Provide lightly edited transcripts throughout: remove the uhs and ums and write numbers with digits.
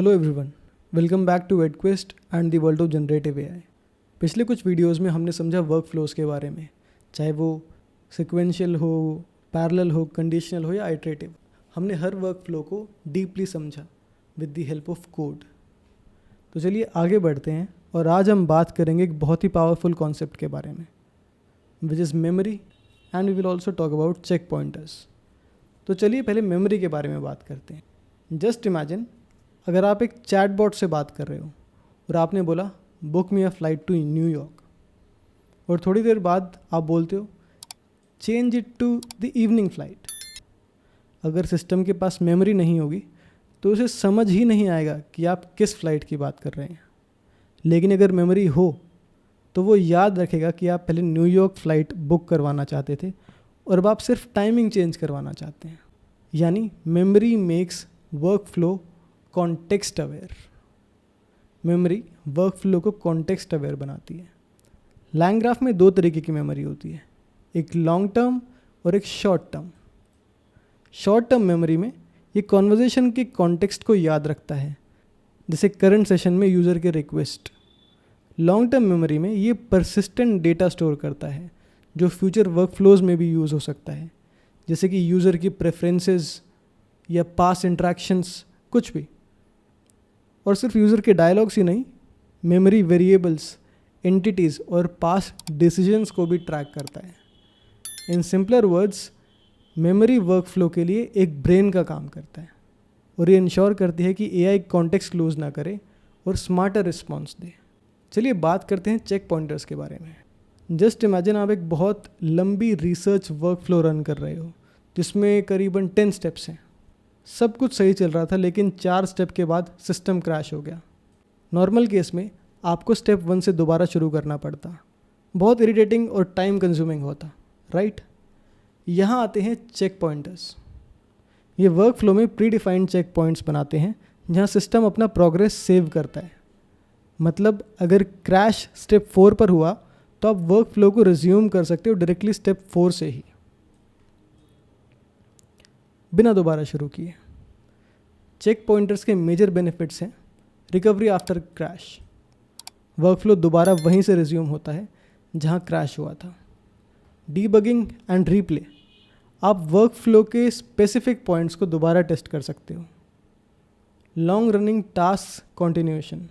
Hello everyone, welcome back to EdQuest and the world of generative AI. पिछले कुछ videos में हमने समझा वर्क फ्लोज के बारे में, चाहे वो सिक्वेंशियल हो, पैरेलल हो, कंडीशनल हो या आइटरेटिव। हमने हर वर्क फ्लो को डीपली समझा with the help of code. तो चलिए आगे बढ़ते हैं और आज हम बात करेंगे एक बहुत ही पावरफुल कॉन्सेप्ट के बारे में, which is memory, and we will also talk about check pointers. तो चलिए पहले मेमोरी के बारे में बात करते हैं। जस्ट इमेजिन, अगर आप एक चैटबॉट से बात कर रहे हो और आपने बोला book me a flight to New York, और थोड़ी देर बाद आप बोलते हो change it to the evening flight. अगर सिस्टम के पास मेमोरी नहीं होगी तो उसे समझ ही नहीं आएगा कि आप किस फ्लाइट की बात कर रहे हैं। लेकिन अगर मेमोरी हो तो वो याद रखेगा कि आप पहले न्यूयॉर्क फ़्लाइट बुक करवाना चाहते थे और अब आप सिर्फ टाइमिंग चेंज करवाना चाहते हैं। यानी memory makes work flow context aware. Memory workflow को कॉन्टेक्स्ट अवेयर बनाती है। लैंग्राफ में दो तरीके की मेमोरी होती है, एक लॉन्ग टर्म और एक short term. Short term memory में ये कॉन्वर्जेशन के कॉन्टेक्स्ट को याद रखता है, जैसे करंट सेशन में यूज़र के रिक्वेस्ट। लॉन्ग टर्म मेमोरी में ये परसिस्टेंट डेटा स्टोर करता है जो फ्यूचर वर्क फ्लोज में भी यूज़ हो सकता है, जैसे कि यूज़र की प्रेफरेंसेस या पास इंट्रैक्शंस, कुछ भी। और सिर्फ यूज़र के डायलॉग्स ही नहीं, मेमोरी वेरिएबल्स, एंटिटीज़ और पास डिसीजंस को भी ट्रैक करता है। In simpler words, memory work flow के लिए एक ब्रेन का काम करता है और ये इंश्योर करती है कि एआई कॉन्टेक्स्ट लूज ना करे और स्मार्टर रिस्पॉन्स दे। चलिए बात करते हैं चेक पॉइंटर्स के बारे में। जस्ट इमेजिन, आप एक बहुत लंबी रिसर्च वर्क फ्लो रन कर रहे हो जिसमें करीबन 10 स्टेप्स हैं। सब कुछ सही चल रहा था, लेकिन 4 स्टेप के बाद सिस्टम क्रैश हो गया। नॉर्मल केस में आपको स्टेप 1 से दोबारा शुरू करना पड़ता, बहुत इरिटेटिंग और टाइम कंज्यूमिंग होता, राइट? यहाँ आते हैं चेक पॉइंटर्स। ये वर्क फ्लो में प्री डिफाइंड चेक पॉइंट्स बनाते हैं जहाँ सिस्टम अपना प्रोग्रेस सेव करता है। मतलब अगर क्रैश स्टेप 4 पर हुआ तो आप वर्क फ्लो को रिज्यूम कर सकते हो डायरेक्टली स्टेप 4 से ही, बिना दोबारा शुरू किए। चेक पॉइंटर्स के मेजर बेनिफिट्स हैं recovery after crash. Work flow दोबारा वहीं से रिज्यूम होता है जहां क्रैश हुआ था। डीबगिंग एंड रीप्ले, आप वर्क फ्लो के स्पेसिफिक पॉइंट्स को दोबारा टेस्ट कर सकते हो। लॉन्ग रनिंग टास्क कॉन्टिन्यूएशन,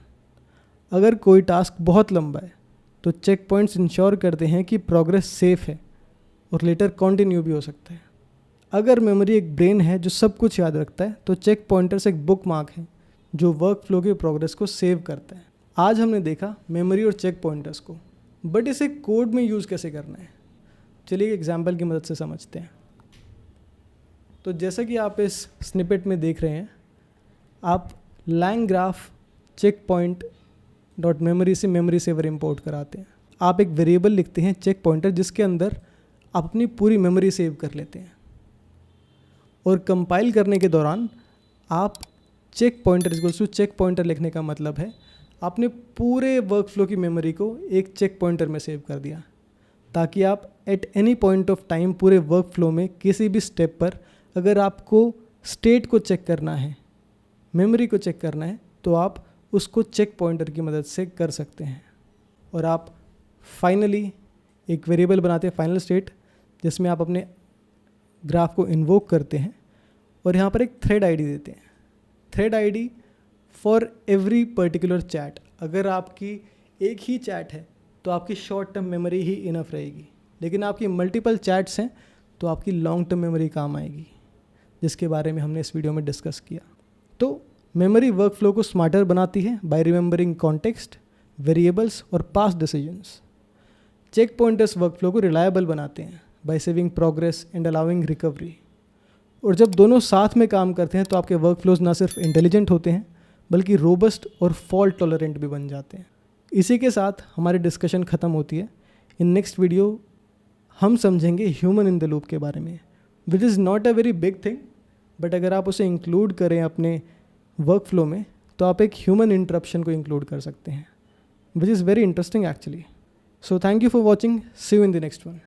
अगर कोई टास्क बहुत लंबा है तो चेक पॉइंट्स इंश्योर करते हैं कि प्रोग्रेस सेफ है और लेटर कंटिन्यू भी हो सकता है। अगर मेमोरी एक ब्रेन है जो सब कुछ याद रखता है तो चेक पॉइंटर्स एक बुक मार्क है जो वर्क फ्लो के प्रोग्रेस को सेव करता है। आज हमने देखा मेमोरी और चेक पॉइंटर्स को, बट इसे कोड में यूज़ कैसे करना है, चलिए एक एग्जाम्पल की मदद से समझते हैं। तो जैसा कि आप इस स्निपेट में देख रहे हैं, आप LangGraph checkpoint dot memory से मेमोरी सेवर इंपोर्ट कराते हैं। आप एक वेरिएबल लिखते हैं चेक पॉइंटर, जिसके अंदर आप अपनी पूरी मेमोरी सेव कर लेते हैं, और कंपाइल करने के दौरान आप checkpointer equals to checkpointer लिखने का मतलब है आपने पूरे वर्क फ्लो की मेमोरी को एक चेक पॉइंटर में सेव कर दिया, ताकि आप at any point of time पूरे वर्क फ्लो में किसी भी स्टेप पर अगर आपको स्टेट को चेक करना है, मेमोरी को चेक करना है, तो आप उसको चेक पॉइंटर की मदद से कर सकते हैं। और आप फाइनली एक वेरिएबल बनाते हैं फाइनल स्टेट, जिसमें आप अपने ग्राफ को इन्वोक करते हैं और यहाँ पर एक थ्रेड आईडी देते हैं। Thread ID for every particular chat. अगर आपकी एक ही चैट है तो आपकी शॉर्ट टर्म मेमोरी ही इनफ रहेगी, लेकिन आपकी मल्टीपल चैट्स हैं तो आपकी लॉन्ग टर्म मेमोरी काम आएगी, जिसके बारे में हमने इस वीडियो में डिस्कस किया। तो मेमोरी वर्क फ्लो को स्मार्टर बनाती है बाय रिमेंबरिंग कॉन्टेक्स्ट, वेरिएबल्स और past decisions. Checkpointers workflow को रिलायबल बनाते हैं by saving progress and allowing recovery. और जब दोनों साथ में काम करते हैं तो आपके वर्क फ्लोज ना सिर्फ इंटेलिजेंट होते हैं बल्कि रोबस्ट और फॉल्ट टॉलरेंट भी बन जाते हैं। इसी के साथ हमारी डिस्कशन ख़त्म होती है। इन नेक्स्ट वीडियो हम समझेंगे ह्यूमन इन द लूप के बारे में, which is not a very big thing, but अगर आप उसे इंक्लूड करें अपने वर्क फ्लो में तो आप एक ह्यूमन इंटरप्शन को इंक्लूड कर सकते हैं, which is very interesting actually. So thank you for watching, see you in the next one.